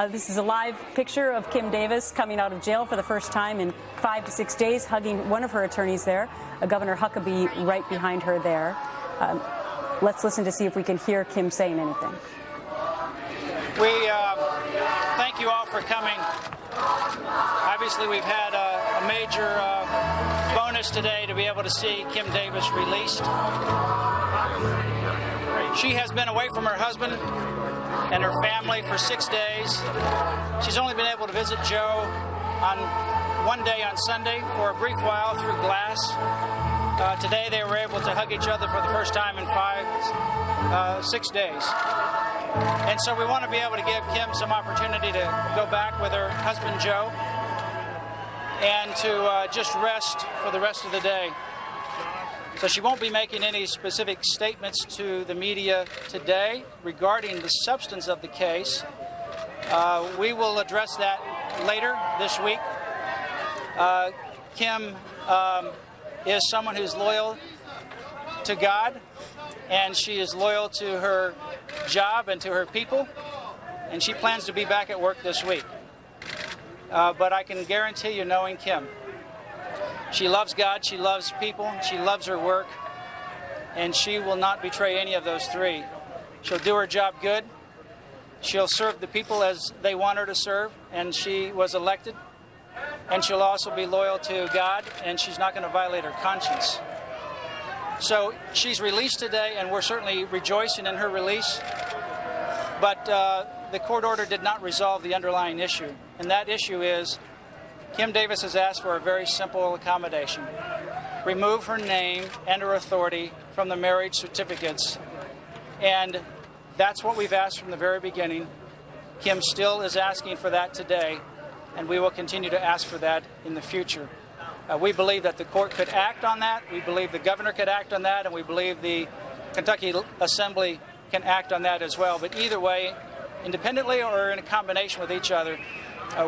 This is a live picture of Kim Davis coming out of jail for the first time in 5 to 6 days, hugging one of her attorneys there, Governor Huckabee, right behind her there. Let's listen to see if we can hear Kim saying anything. We thank you all for coming. Obviously, we've had a major bonus today to be able to see Kim Davis released. She has been away from her husband and her family for 6 days. She's only been able to visit Joe on one day on Sunday for a brief while through glass. Today they were able to hug each other for the first time in 6 days. And so we want to be able to give Kim some opportunity to go back with her husband Joe and to just rest for the rest of the day. So she won't be making any specific statements to the media today regarding the substance of the case. We will address that later this week. Kim is someone who's loyal to God, and she is loyal to her job and to her people, and she plans to be back at work this week. But I can guarantee you, knowing Kim, she loves God, she loves people, she loves her work, and she will not betray any of those three. She'll do her job good, she'll serve the people as they want her to serve, and she was elected, and she'll also be loyal to God, and she's not going to violate her conscience. So she's released today, and we're certainly rejoicing in her release, but the court order did not resolve the underlying issue, and that issue is Kim Davis has asked for a very simple accommodation. Remove her name and her authority from the marriage certificates. And that's what we've asked from the very beginning. Kim still is asking for that today, and we will continue to ask for that in the future. We believe that the court could act on that. We believe the governor could act on that, and we believe the Kentucky Assembly can act on that as well. But either way, independently or in a combination with each other,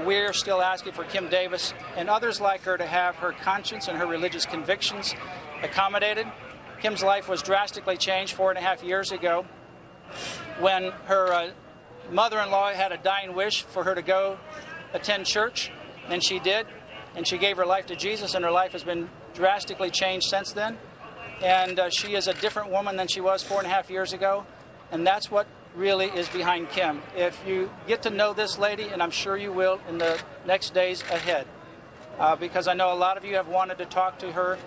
we're still asking for Kim Davis and others like her to have her conscience and her religious convictions accommodated. Kim's life was drastically changed 4.5 years ago when her mother-in-law had a dying wish for her to go attend church, and she did, and she gave her life to Jesus, and her life has been drastically changed since then. And she is a different woman than she was 4.5 years ago, and that's what really is behind Kim. If you get to know this lady, and I'm sure you will in the next days ahead, because I know a lot of you have wanted to talk to her,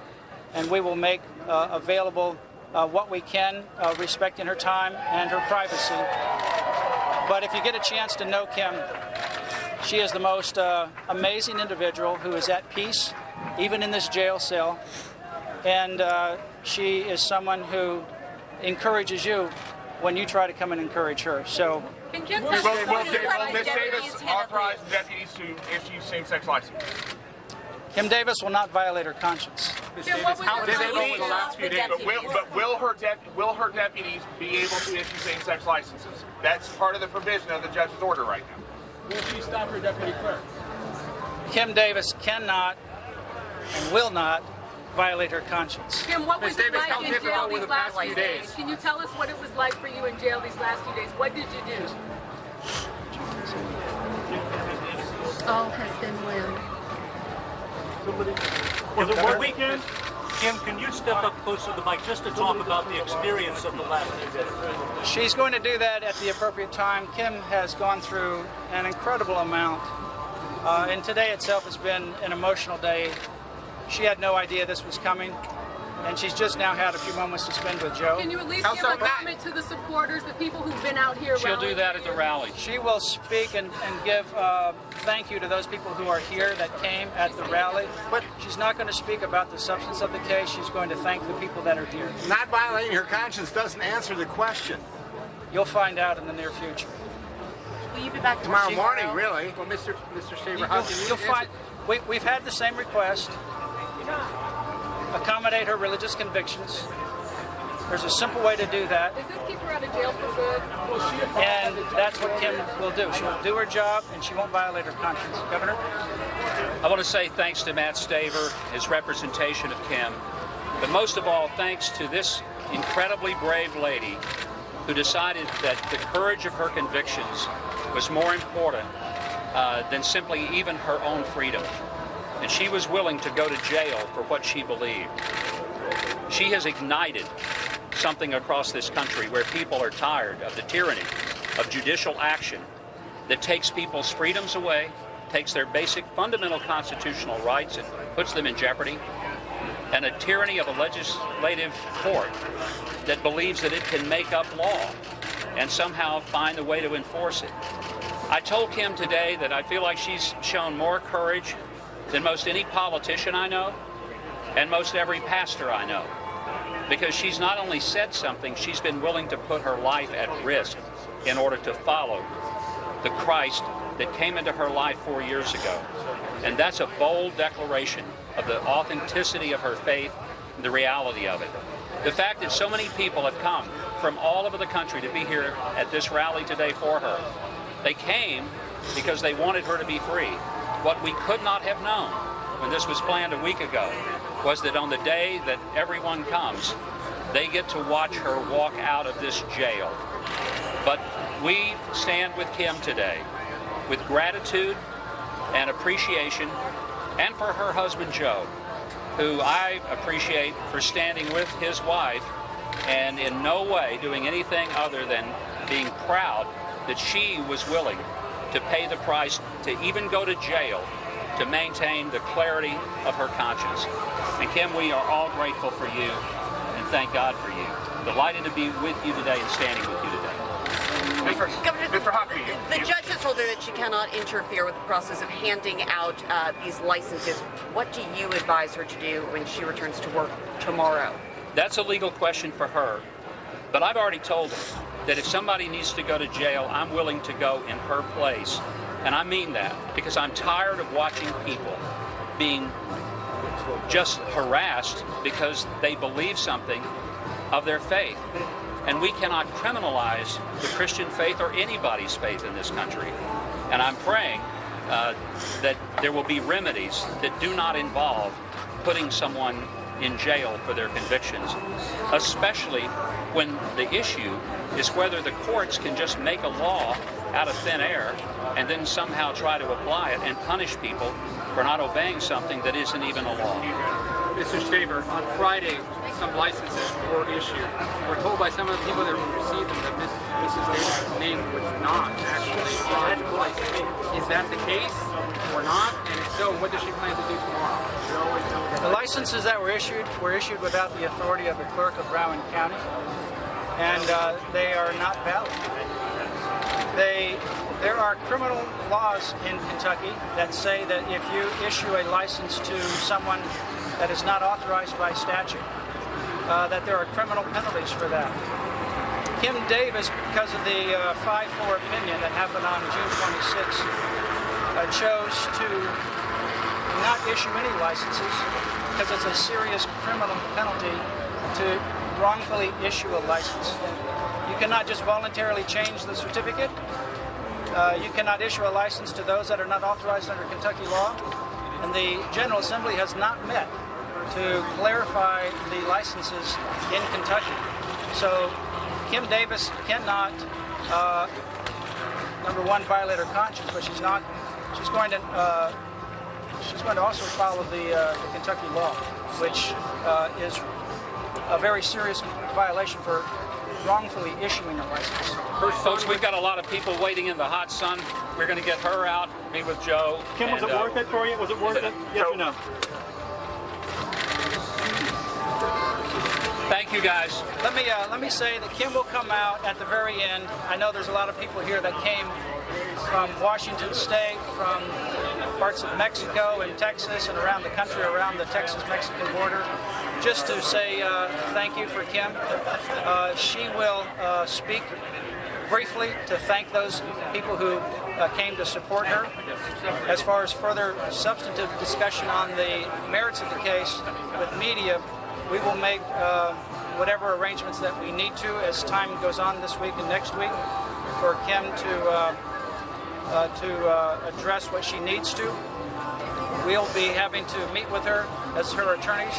and we will make available what we can, respecting her time and her privacy. But if you get a chance to know Kim, she is the most amazing individual who is at peace, even in this jail cell, and she is someone who encourages you when you try to come and encourage her. So, will Ms. Davis authorize deputies to issue same-sex licenses? Kim Davis will not violate her conscience. Ms. Davis, how did it go in the last few days? But will her deputies be able to issue same-sex licenses? That's part of the provision of the judge's order right now. Will she stop her deputy clerk? Kim Davis cannot and will not violate her conscience. Kim, what was it Davis, like in jail these last few days? Can you tell us what it was like for you in jail these last few days? What did you do? All has been well. Was it one weekend? Kim, can you step up close to the mic just to talk about the experience of the last few days? She's going to do that at the appropriate time. Kim has gone through an incredible amount, and today itself has been an emotional day. She had no idea this was coming, and she's just now had a few moments to spend with Joe. Can you at least give a comment to the supporters, the people who've been out here? She'll do that at the rally. She will speak and give thank you to those people who are here that came at the rally. But she's not going to speak about the substance of the case. She's going to thank the people that are here. Not violating her conscience doesn't answer the question. You'll find out in the near future. Will you be back tomorrow morning? Really? Well, Mr. Shaver, how can you'll find. We've had the same request. Accommodate her religious convictions. There's a simple way to do that. Does this keep her out of jail for good? And that's what Kim will do. She will do her job, and she won't violate her conscience. Governor? I want to say thanks to Matt Staver, his representation of Kim, but most of all, thanks to this incredibly brave lady who decided that the courage of her convictions was more important than simply even her own freedom. And she was willing to go to jail for what she believed. She has ignited something across this country where people are tired of the tyranny of judicial action that takes people's freedoms away, takes their basic fundamental constitutional rights and puts them in jeopardy, and a tyranny of a legislative court that believes that it can make up law and somehow find a way to enforce it. I told Kim today that I feel like she's shown more courage than most any politician I know and most every pastor I know, because she's not only said something, she's been willing to put her life at risk in order to follow the Christ that came into her life 4 years ago. And that's a bold declaration of the authenticity of her faith and the reality of it. The fact that so many people have come from all over the country to be here at this rally today for her. They came because they wanted her to be free. What we could not have known when this was planned a week ago was that on the day that everyone comes, they get to watch her walk out of this jail. But we stand with Kim today with gratitude and appreciation, and for her husband Joe, who I appreciate for standing with his wife and in no way doing anything other than being proud that she was willing to pay the price to even go to jail to maintain the clarity of her conscience. And Kim, we are all grateful for you and thank God for you. Delighted to be with you today and standing with you today. Mr. Huckabee, the judge has told her that she cannot interfere with the process of handing out these licenses. What do you advise her to do when she returns to work tomorrow? That's a legal question for her, but I've already told her that if somebody needs to go to jail, I'm willing to go in her place. And I mean that because I'm tired of watching people being just harassed because they believe something of their faith. And we cannot criminalize the Christian faith or anybody's faith in this country. And I'm praying that there will be remedies that do not involve putting someone in jail for their convictions, especially when the issue is whether the courts can just make a law out of thin air and then somehow try to apply it and punish people for not obeying something that isn't even a law. Mr. Staver, on Friday, some licenses were issued. We're told by some of the people that received them that Mrs. Davis' name was not actually on the license. Is that the case or not? And if so, what does she plan to do tomorrow? The licenses that were issued without the authority of the clerk of Rowan County, and they are not valid. There are criminal laws in Kentucky that say that if you issue a license to someone that is not authorized by statute, that there are criminal penalties for that. Kim Davis, because of the 5-4 opinion that happened on June 26, chose to not issue any licenses because it's a serious criminal penalty to wrongfully issue a license. You cannot just voluntarily change the certificate. You cannot issue a license to those that are not authorized under Kentucky law. And the General Assembly has not met to clarify the licenses in Kentucky. So Kim Davis cannot, number one, violate her conscience, but she's going to also follow the Kentucky law, which is a very serious violation for wrongfully issuing a license. Folks, we've got a lot of people waiting in the hot sun. We're going to get her out, meet with Joe. Kim, was it worth it for you? Was it worth it? Yes or no? Thank you, guys. Let me say that Kim will come out at the very end. I know there's a lot of people here that came from Washington State, from parts of Mexico and Texas and around the country, around the Texas-Mexican border, just to say thank you for Kim. She will speak briefly to thank those people who came to support her. As far as further substantive discussion on the merits of the case with media, we will make whatever arrangements that we need to as time goes on this week and next week for Kim to address what she needs to. We'll be having to meet with her as her attorneys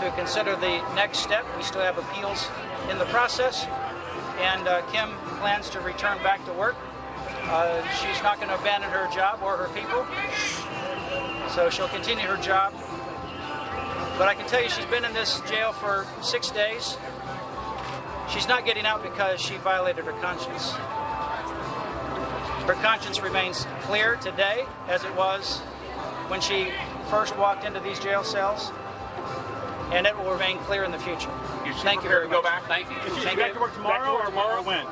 to consider the next step. We still have appeals in the process. and Kim plans to return back to work. She's not going to abandon her job or her people, so she'll continue her job. But I can tell you she's been in this jail for 6 days. She's not getting out because she violated her conscience. Her conscience remains clear today as it was when she first walked into these jail cells, and it will remain clear in the future. Thank you very much. Go back. Thank you. Is she back to work tomorrow or when?